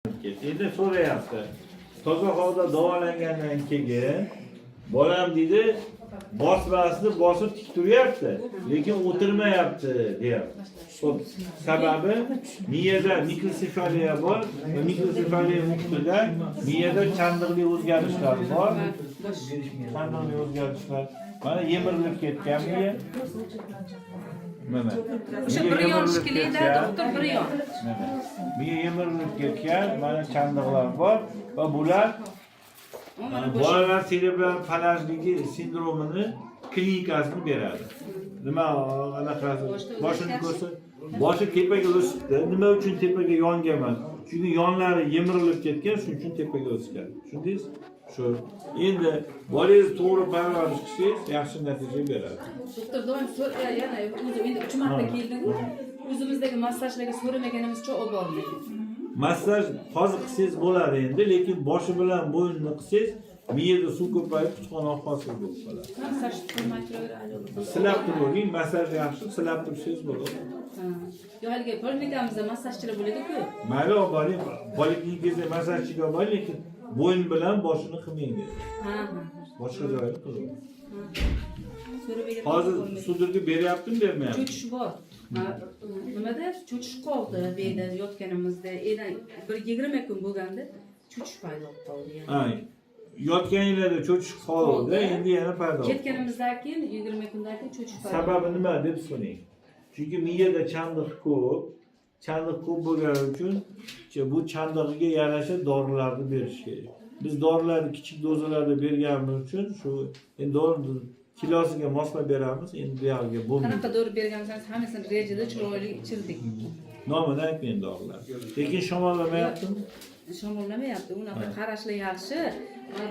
Endi so'rayapti. Toza holda davolangandan keyin bolam deydi, bosmasini bosib tik turyapti, lekin o'tirmayapti deyapti. Sababi miyada mikrosefaliya bor va mikrosefaliya muhitida miyada chandiqli o'zgarishlar bor. Chandiqli o'zgarishlar. Mana yemirilib ketgan miya. Mana. O'sha bir yoshlikda doktor bir yosh. Mana. Miya yemirilib ketgan, mana chandiqlar bor va bular bolalar serebral palajligi sindromini klinikasini beradi. Nima anaqasi boshini ko'rsa, boshi tepaga o'sibdi. Nima uchun tepaga yongan emas? Chunki yonlari yemirilib ketgan, shuning uchun tepaga o'sgan. Tushundingiz? Shu. Endi bolangiz to'g'ri parvarish qilsangiz, yaxshi natija beradi. Doktor doim yana o'zi endi 3 marta keldi-ku. O'zimizdagi massajlarga so'ramaganimizcha olib bormaydi. Massaj hozir qilsangiz bo'ladi endi, lekin boshi bilan bo'ynini qilsangiz, miyada suv ko'payib kuchxona hosil bo'lib qoladi. Massaj qilmay turaveradi. Silab turavering, massaj yaxshi, silab tursangiz bo'ladi. Yo haliga poliklinikамizda massajchilar bo'ladi-ku. Mayli, olib boring, poliklinikangizda massajchiga olib boring, lekin bo'yn bilan boshini qilmang dedi. Ha. Boshqa joyda qiling. So'rab Hozir sudurga beryaptimi, bermayaptimi? cho'chish bor. Nimada cho'chish qoldi bu yerda yotganimizda. Endi bir 20 kun bo'lganda cho'chish paydo bo'ldi yani. Ha. Yotganinglarda cho'chish qoldi, endi yana paydo bo'ldi. Ketganimizdan keyin 20 kundan keyin cho'chish paydo. Sababi nima deb so'rang. Chunki miyada chandiq ko'p. Chandiq ko'p bo'lgani uchun bu chandig'iga yarasha dorilarni berish kerak. Biz dorilarni kichik dozalarda berganimiz uchun shu endi dori kilosiga moslab beramiz, endi bu yerga bo'lmaydi. Qanaqa dori berganimiz hammasini rejada chiroyli ichirdik. Nomini aytmang dorilar. Lekin shamollamayaptimi? Shamollamayapti. Unaqa qarashlar yaxshi.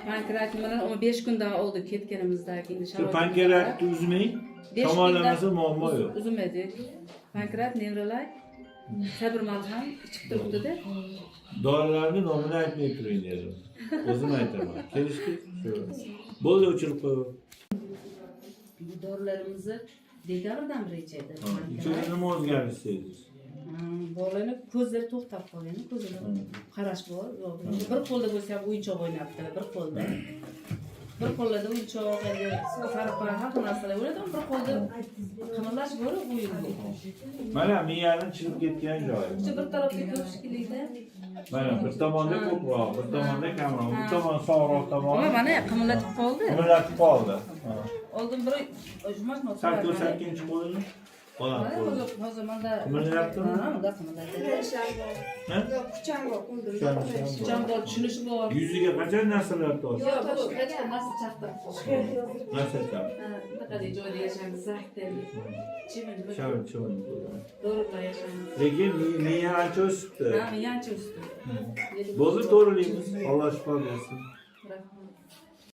Pankreat bilan 15 kundan oldi ketganimizdan keyin shamollamayapti. Pankreatni uzmang. Shamollamasa muammo yo'q. Uzmadik. Pankreat nevrolar sabr malham ichib turibdi-da. Dorilarni nomini aytmay turing dedim. O'zim aytaman. Kelishdik. Shu. Bo'ldi, o'chirib qo'y. Bu dorilarimizni dekabrdan rejada. Ichida nima o'zgarish sezasiz? Bolani ko'zlari to'xtab qolgan, ko'zida qarash bor. Bir qo'lda bo'lsa ham o'yinchoq o'ynabdi, bir qo'lda. Bir qo'lda o'yinchoq, farq har narsalar bo'ladi, bir qo'lda qimirlash bor, o'yin bor. Mana miyani chirib ketgan joyi. Shu bir tarafga ko'p shekilli-da. Mana bir tomonda ko'proq, bir tomonda kamroq, bir tomon sog'roq tomoni. Mana qimirlatib qoldi. Qimirlatib qoldi. Oldin bir jumashni sakkinchi qo'lini qo'lab qo'ydi. Hozir menda Qimirlayaptimi? Ha, unda qimirlaydi. Kucham bor, Kucham bor, tushunishi bor. Yuziga qancha narsalar tortdi? Yo'q, bu hech narsa chaqdi. Narsa tortdi. Qanaqa joyda yashaymiz, zaxtel. Chivin. Do'rida yashaymiz. Lekin miya ancha o'sibdi. Ha, yancha o'sdi. Bo'ldi, to'g'rilaymiz. Alloh shifo bersin. Rahmat.